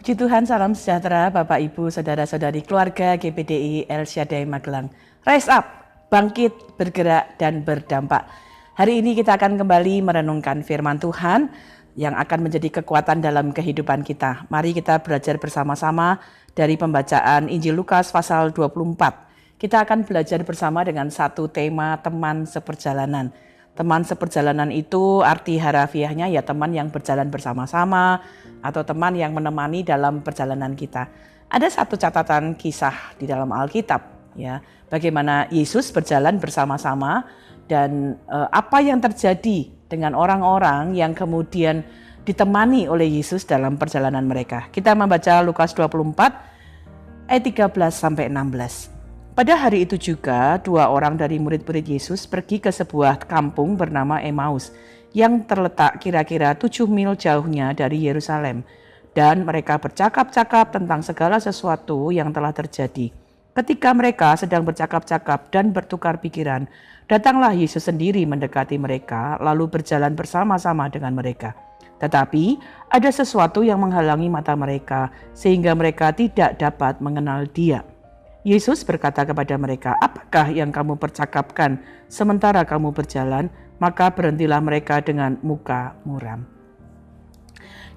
Puji Tuhan, salam sejahtera Bapak Ibu, Saudara-saudari keluarga GPDI El Shaddai Magelang. Rise up, bangkit, bergerak, dan berdampak. Hari ini kita akan kembali merenungkan firman Tuhan yang akan menjadi kekuatan dalam kehidupan kita. Mari kita belajar bersama-sama dari pembacaan Injil Lukas pasal 24. Kita akan belajar bersama dengan satu tema teman seperjalanan. Teman seperjalanan itu arti harafiahnya ya teman yang berjalan bersama-sama atau teman yang menemani dalam perjalanan kita. Ada satu catatan kisah di dalam Alkitab ya, bagaimana Yesus berjalan bersama-sama dan apa yang terjadi dengan orang-orang yang kemudian ditemani oleh Yesus dalam perjalanan mereka. Kita membaca Lukas 24 ayat 13 sampai 16. Pada hari itu juga, dua orang dari murid-murid Yesus pergi ke sebuah kampung bernama Emmaus yang terletak kira-kira 7 mil jauhnya dari Yerusalem. Dan mereka bercakap-cakap tentang segala sesuatu yang telah terjadi. Ketika mereka sedang bercakap-cakap dan bertukar pikiran, datanglah Yesus sendiri mendekati mereka lalu berjalan bersama-sama dengan mereka. Tetapi ada sesuatu yang menghalangi mata mereka sehingga mereka tidak dapat mengenal Dia. Yesus berkata kepada mereka, "Apakah yang kamu percakapkan sementara kamu berjalan?" Maka berhentilah mereka dengan muka muram.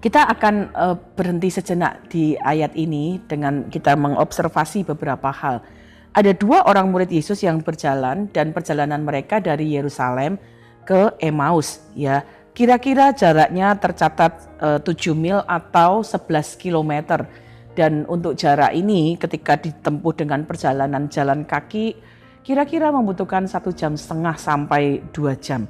Kita akan berhenti sejenak di ayat ini dengan kita mengobservasi beberapa hal. Ada dua orang murid Yesus yang berjalan dan perjalanan mereka dari Yerusalem ke Emmaus. Ya, kira-kira jaraknya tercatat 7 mil atau 11 kilometer. Dan untuk jarak ini ketika ditempuh dengan perjalanan jalan kaki kira-kira membutuhkan 1,5 jam sampai 2 jam.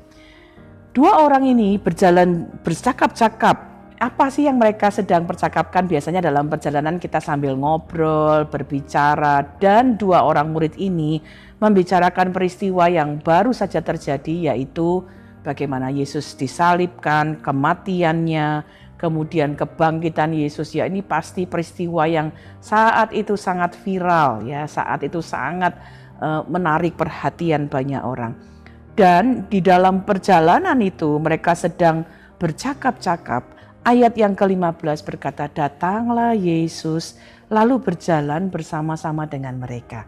Dua orang ini berjalan bercakap-cakap. Apa sih yang mereka sedang percakapkan? Biasanya dalam perjalanan kita sambil ngobrol, berbicara, dan dua orang murid ini membicarakan peristiwa yang baru saja terjadi, yaitu bagaimana Yesus disalibkan, kematiannya, kemudian kebangkitan Yesus. Ya, ini pasti peristiwa yang saat itu sangat viral ya, saat itu sangat menarik perhatian banyak orang. Dan di dalam perjalanan itu mereka sedang bercakap-cakap. Ayat yang ke-15 berkata, "Datanglah Yesus lalu berjalan bersama-sama dengan mereka."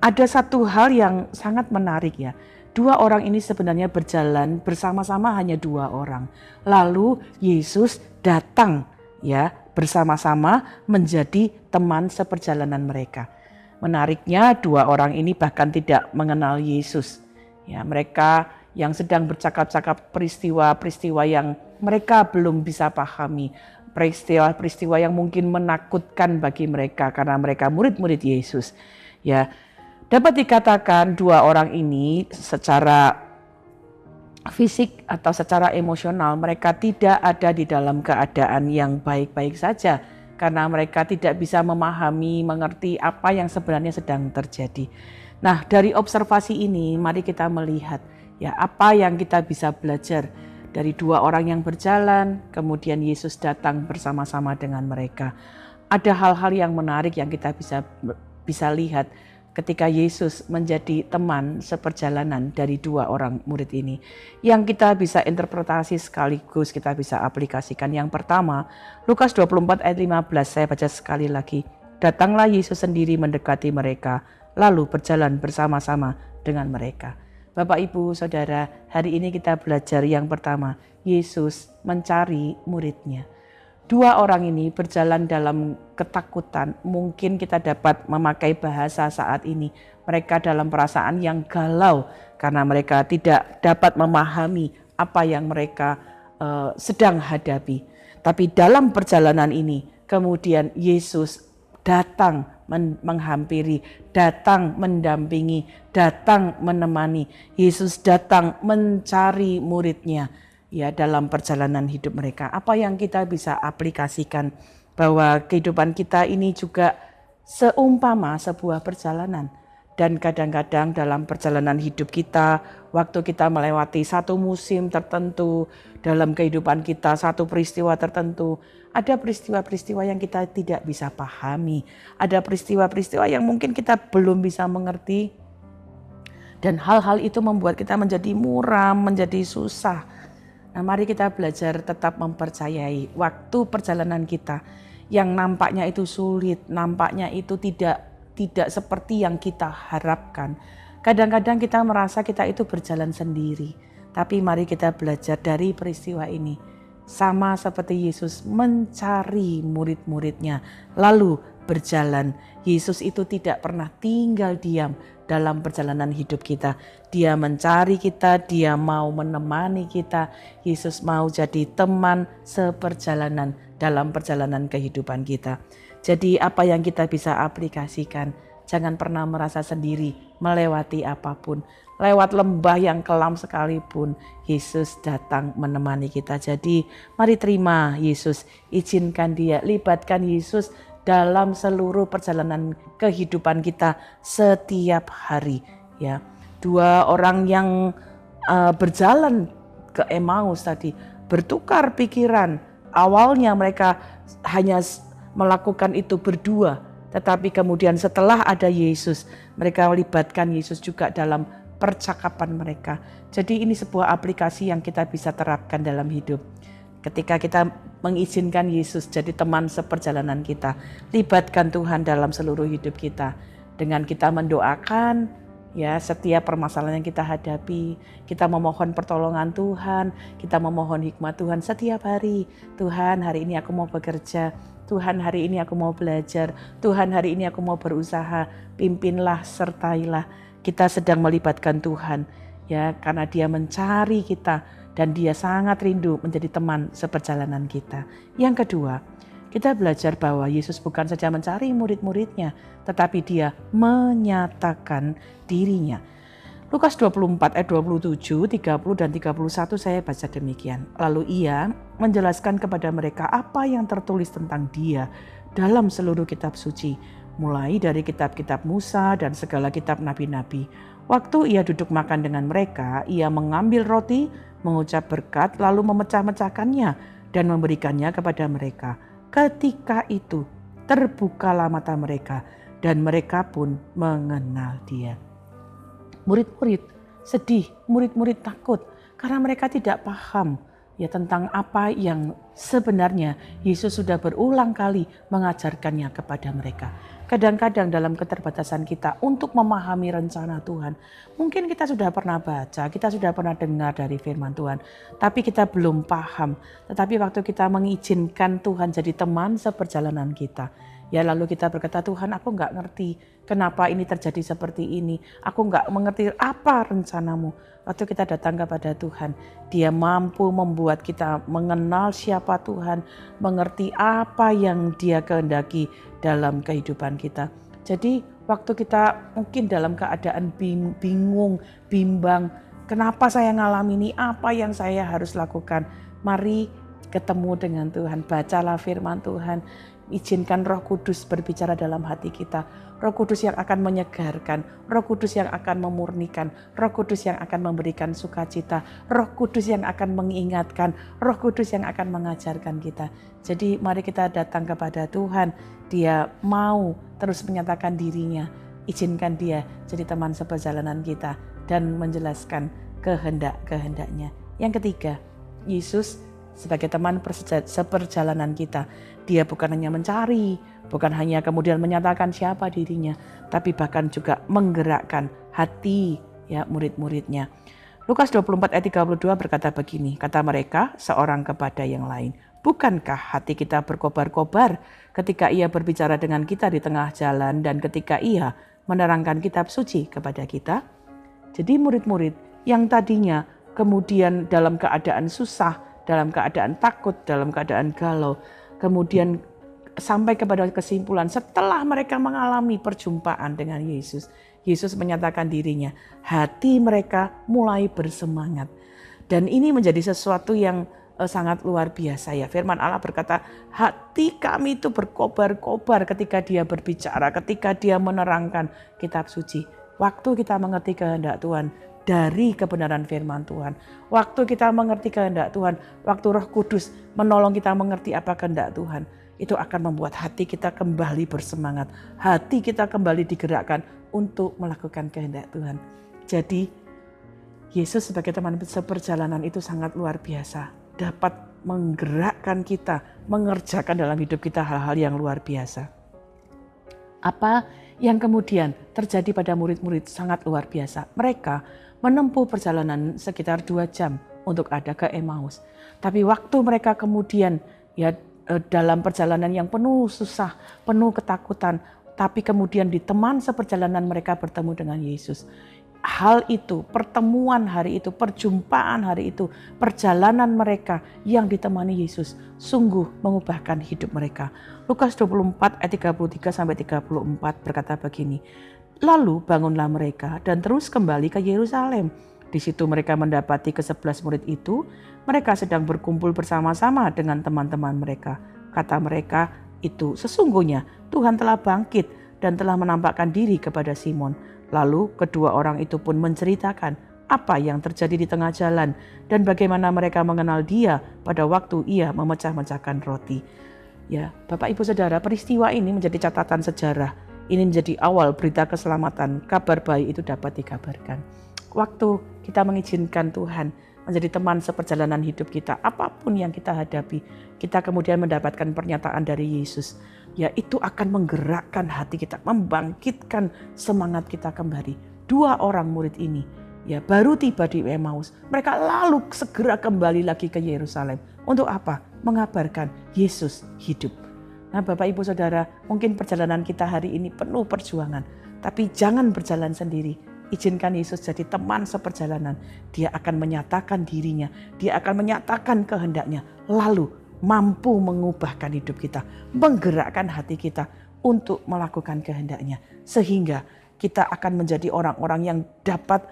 Ada satu hal yang sangat menarik ya. Dua orang ini sebenarnya berjalan bersama-sama hanya dua orang. Lalu Yesus datang ya bersama-sama menjadi teman seperjalanan mereka. Menariknya dua orang ini bahkan tidak mengenal Yesus. Ya, mereka yang sedang bercakap-cakap peristiwa-peristiwa yang mereka belum bisa pahami. Peristiwa-peristiwa yang mungkin menakutkan bagi mereka karena mereka murid-murid Yesus. Ya, dapat dikatakan dua orang ini secara fisik atau secara emosional mereka tidak ada di dalam keadaan yang baik-baik saja karena mereka tidak bisa memahami, mengerti apa yang sebenarnya sedang terjadi. Nah, dari observasi ini mari kita melihat ya apa yang kita bisa belajar dari dua orang yang berjalan, kemudian Yesus datang bersama-sama dengan mereka. Ada hal-hal yang menarik yang kita bisa lihat ketika Yesus menjadi teman seperjalanan dari dua orang murid ini. Yang kita bisa interpretasi sekaligus kita bisa aplikasikan. Yang pertama, Lukas 24 ayat 15, saya baca sekali lagi. "Datanglah Yesus sendiri mendekati mereka, lalu berjalan bersama-sama dengan mereka." Bapak, Ibu, Saudara, hari ini kita belajar yang pertama, Yesus mencari muridnya. Dua orang ini berjalan dalam ketakutan. Mungkin kita dapat memakai bahasa saat ini. Mereka dalam perasaan yang galau karena mereka tidak dapat memahami apa yang mereka sedang hadapi. Tapi dalam perjalanan ini kemudian Yesus datang menghampiri, datang mendampingi, datang menemani. Yesus datang mencari muridnya. Ya, dalam perjalanan hidup mereka. Apa yang kita bisa aplikasikan bahwa kehidupan kita ini juga seumpama sebuah perjalanan. Dan kadang-kadang dalam perjalanan hidup kita, waktu kita melewati satu musim tertentu, dalam kehidupan kita satu peristiwa tertentu, ada peristiwa-peristiwa yang kita tidak bisa pahami. Ada peristiwa-peristiwa yang mungkin kita belum bisa mengerti. Dan hal-hal itu membuat kita menjadi muram, menjadi susah. Nah, mari kita belajar tetap mempercayai waktu perjalanan kita yang nampaknya itu sulit, nampaknya itu tidak seperti yang kita harapkan. Kadang-kadang kita merasa kita itu berjalan sendiri. Tapi mari kita belajar dari peristiwa ini. Sama seperti Yesus mencari murid-muridnya, lalu berjalan. Yesus itu tidak pernah tinggal diam dalam perjalanan hidup kita. Dia mencari kita, dia mau menemani kita. Yesus mau jadi teman seperjalanan dalam perjalanan kehidupan kita. Jadi apa yang kita bisa aplikasikan? Jangan pernah merasa sendiri melewati apapun. Lewat lembah yang kelam sekalipun, Yesus datang menemani kita. Jadi mari terima Yesus, izinkan dia, libatkan Yesus dalam seluruh perjalanan kehidupan kita setiap hari. Ya, 2 orang yang berjalan ke Emmaus tadi bertukar pikiran. Awalnya mereka hanya melakukan itu berdua, tetapi kemudian setelah ada Yesus, mereka melibatkan Yesus juga dalam percakapan mereka. Jadi ini sebuah aplikasi yang kita bisa terapkan dalam hidup. Ketika kita mengizinkan Yesus jadi teman seperjalanan kita, libatkan Tuhan dalam seluruh hidup kita. Dengan kita mendoakan ya setiap permasalahan yang kita hadapi, kita memohon pertolongan Tuhan, kita memohon hikmat Tuhan setiap hari. Tuhan, hari ini aku mau bekerja. Tuhan, hari ini aku mau belajar. Tuhan, hari ini aku mau berusaha. Pimpinlah, sertailah. Kita sedang melibatkan Tuhan ya, karena dia mencari kita dan dia sangat rindu menjadi teman seperjalanan kita. Yang kedua, kita belajar bahwa Yesus bukan saja mencari murid-muridnya, tetapi dia menyatakan dirinya. Lukas 24 ayat 27, 30 dan 31 saya baca demikian. Lalu ia menjelaskan kepada mereka apa yang tertulis tentang dia dalam seluruh kitab suci, mulai dari kitab-kitab Musa dan segala kitab nabi-nabi. Waktu ia duduk makan dengan mereka, ia mengambil roti, mengucap berkat, lalu memecah-mecahkannya dan memberikannya kepada mereka. Ketika itu terbukalah mata mereka dan mereka pun mengenal dia. Murid-murid sedih, murid-murid takut karena mereka tidak paham ya tentang apa yang sebenarnya Yesus sudah berulang kali mengajarkannya kepada mereka. Kadang-kadang dalam keterbatasan kita untuk memahami rencana Tuhan, mungkin kita sudah pernah baca, kita sudah pernah dengar dari firman Tuhan, tapi kita belum paham. Tetapi waktu kita mengizinkan Tuhan jadi teman seperjalanan kita, ya lalu kita berkata, Tuhan aku gak ngerti kenapa ini terjadi seperti ini. Aku gak mengerti apa rencanamu. Waktu kita datang kepada Tuhan, dia mampu membuat kita mengenal siapa Tuhan, mengerti apa yang dia kehendaki dalam kehidupan kita. Jadi waktu kita mungkin dalam keadaan bingung, bimbang, kenapa saya ngalami ini, apa yang saya harus lakukan. Mari ketemu dengan Tuhan, bacalah firman Tuhan, izinkan Roh Kudus berbicara dalam hati kita. Roh Kudus yang akan menyegarkan, Roh Kudus yang akan memurnikan, Roh Kudus yang akan memberikan sukacita, Roh Kudus yang akan mengingatkan, Roh Kudus yang akan mengajarkan kita. Jadi mari kita datang kepada Tuhan, dia mau terus menyatakan dirinya. Izinkan dia jadi teman seperjalanan kita dan menjelaskan kehendak-kehendaknya. Yang ketiga, Yesus sebagai teman seperjalanan kita, dia bukan hanya mencari, bukan hanya kemudian menyatakan siapa dirinya, tapi bahkan juga menggerakkan hati ya murid-muridnya. Lukas 24 ayat 32 berkata begini, kata mereka seorang kepada yang lain, bukankah hati kita berkobar-kobar ketika ia berbicara dengan kita di tengah jalan dan ketika ia menerangkan kitab suci kepada kita? Jadi murid-murid yang tadinya kemudian dalam keadaan susah, dalam keadaan takut, dalam keadaan galau, kemudian sampai kepada kesimpulan setelah mereka mengalami perjumpaan dengan Yesus, Yesus menyatakan dirinya, hati mereka mulai bersemangat. Dan ini menjadi sesuatu yang sangat luar biasa ya. Firman Allah berkata, hati kami itu berkobar-kobar ketika dia berbicara, ketika dia menerangkan kitab suci. Waktu kita mengerti kehendak Tuhan dari kebenaran firman Tuhan, waktu kita mengerti kehendak Tuhan, waktu Roh Kudus menolong kita mengerti apa kehendak Tuhan, itu akan membuat hati kita kembali bersemangat, hati kita kembali digerakkan untuk melakukan kehendak Tuhan. Jadi Yesus sebagai teman seperjalanan itu sangat luar biasa, dapat menggerakkan kita, mengerjakan dalam hidup kita hal-hal yang luar biasa. Apa yang kemudian terjadi pada murid-murid sangat luar biasa. Mereka menempuh perjalanan sekitar 2 jam untuk ada ke Emmaus. Tapi waktu mereka kemudian dalam perjalanan yang penuh susah, penuh ketakutan, tapi kemudian di teman seperjalanan mereka bertemu dengan Yesus. Hal itu, pertemuan hari itu, perjumpaan hari itu, perjalanan mereka yang ditemani Yesus sungguh mengubahkan hidup mereka. Lukas 24 ayat 33-34 berkata begini, "Lalu bangunlah mereka dan terus kembali ke Yerusalem. Di situ mereka mendapati ke-11 murid itu, mereka sedang berkumpul bersama-sama dengan teman-teman mereka. Kata mereka itu, sesungguhnya Tuhan telah bangkit dan telah menampakkan diri kepada Simon. Lalu kedua orang itu pun menceritakan apa yang terjadi di tengah jalan dan bagaimana mereka mengenal Dia pada waktu Ia memecah-mecahkan roti." Ya, Bapak Ibu Saudara, peristiwa ini menjadi catatan sejarah. Ini menjadi awal berita keselamatan, kabar baik itu dapat dikabarkan. Waktu kita mengizinkan Tuhan menjadi teman seperjalanan hidup kita, apapun yang kita hadapi, kita kemudian mendapatkan pernyataan dari Yesus. Ya, itu akan menggerakkan hati kita, membangkitkan semangat kita kembali. 2 orang murid ini ya baru tiba di Emmaus. Mereka lalu segera kembali lagi ke Yerusalem. Untuk apa? Mengabarkan Yesus hidup. Nah, Bapak Ibu Saudara, mungkin perjalanan kita hari ini penuh perjuangan. Tapi jangan berjalan sendiri. Izinkan Yesus jadi teman seperjalanan. Dia akan menyatakan dirinya. Dia akan menyatakan kehendaknya. Lalu mampu mengubahkan hidup kita, menggerakkan hati kita untuk melakukan kehendaknya. Sehingga kita akan menjadi orang-orang yang dapat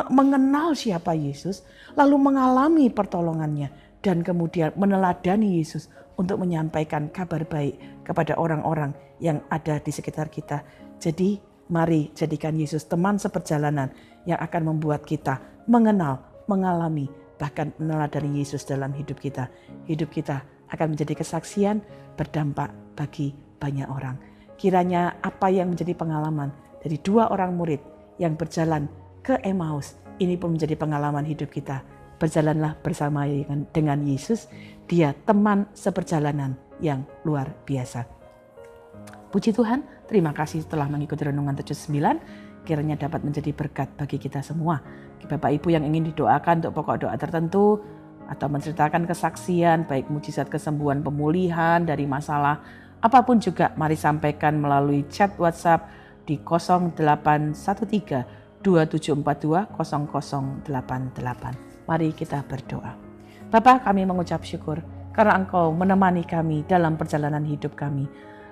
mengenal siapa Yesus, lalu mengalami pertolongannya, dan kemudian meneladani Yesus untuk menyampaikan kabar baik kepada orang-orang yang ada di sekitar kita. Jadi mari jadikan Yesus teman seperjalanan yang akan membuat kita mengenal, mengalami, bahkan meneladani Yesus dalam hidup kita. Hidup kita akan menjadi kesaksian berdampak bagi banyak orang. Kiranya apa yang menjadi pengalaman dari 2 orang murid yang berjalan ke Emmaus, ini pun menjadi pengalaman hidup kita. Berjalanlah bersama dengan Yesus, Dia teman seperjalanan yang luar biasa. Puji Tuhan, terima kasih telah mengikuti Renungan 79. Kiranya dapat menjadi berkat bagi kita semua. Bapak Ibu yang ingin didoakan untuk pokok doa tertentu atau menceritakan kesaksian, baik mujizat kesembuhan, pemulihan dari masalah, apapun juga, mari sampaikan melalui chat WhatsApp di 0813 2742 0088. Mari kita berdoa. Bapa, kami mengucap syukur karena Engkau menemani kami dalam perjalanan hidup kami.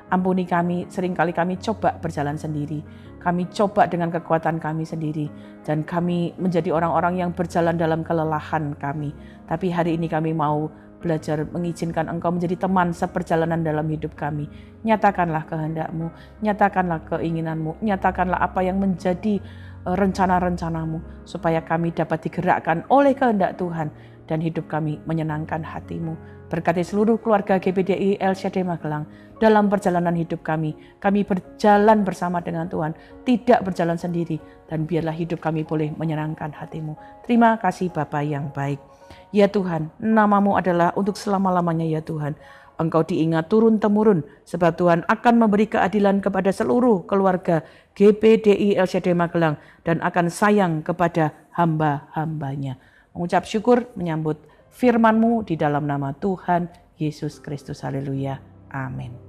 Ampuni kami, seringkali kami coba berjalan sendiri. Kami coba dengan kekuatan kami sendiri. Dan kami menjadi orang-orang yang berjalan dalam kelelahan kami. Tapi hari ini kami mau belajar mengizinkan Engkau menjadi teman seperjalanan dalam hidup kami. Nyatakanlah kehendak-Mu, nyatakanlah keinginan-Mu, nyatakanlah apa yang menjadi rencana-rencana-Mu. Supaya kami dapat digerakkan oleh kehendak Tuhan. Dan hidup kami menyenangkan hati-Mu. Berkati seluruh keluarga GPDI El Shaddai Magelang dalam perjalanan hidup kami. Kami berjalan bersama dengan Tuhan, tidak berjalan sendiri. Dan biarlah hidup kami boleh menyenangkan hati-Mu. Terima kasih Bapa yang baik. Ya Tuhan, nama-Mu adalah untuk selama-lamanya ya Tuhan. Engkau diingat turun-temurun, sebab Tuhan akan memberi keadilan kepada seluruh keluarga GPDI El Shaddai Magelang dan akan sayang kepada hamba-hambanya. Mengucap syukur menyambut firman-Mu di dalam nama Tuhan Yesus Kristus. Haleluya. Amin.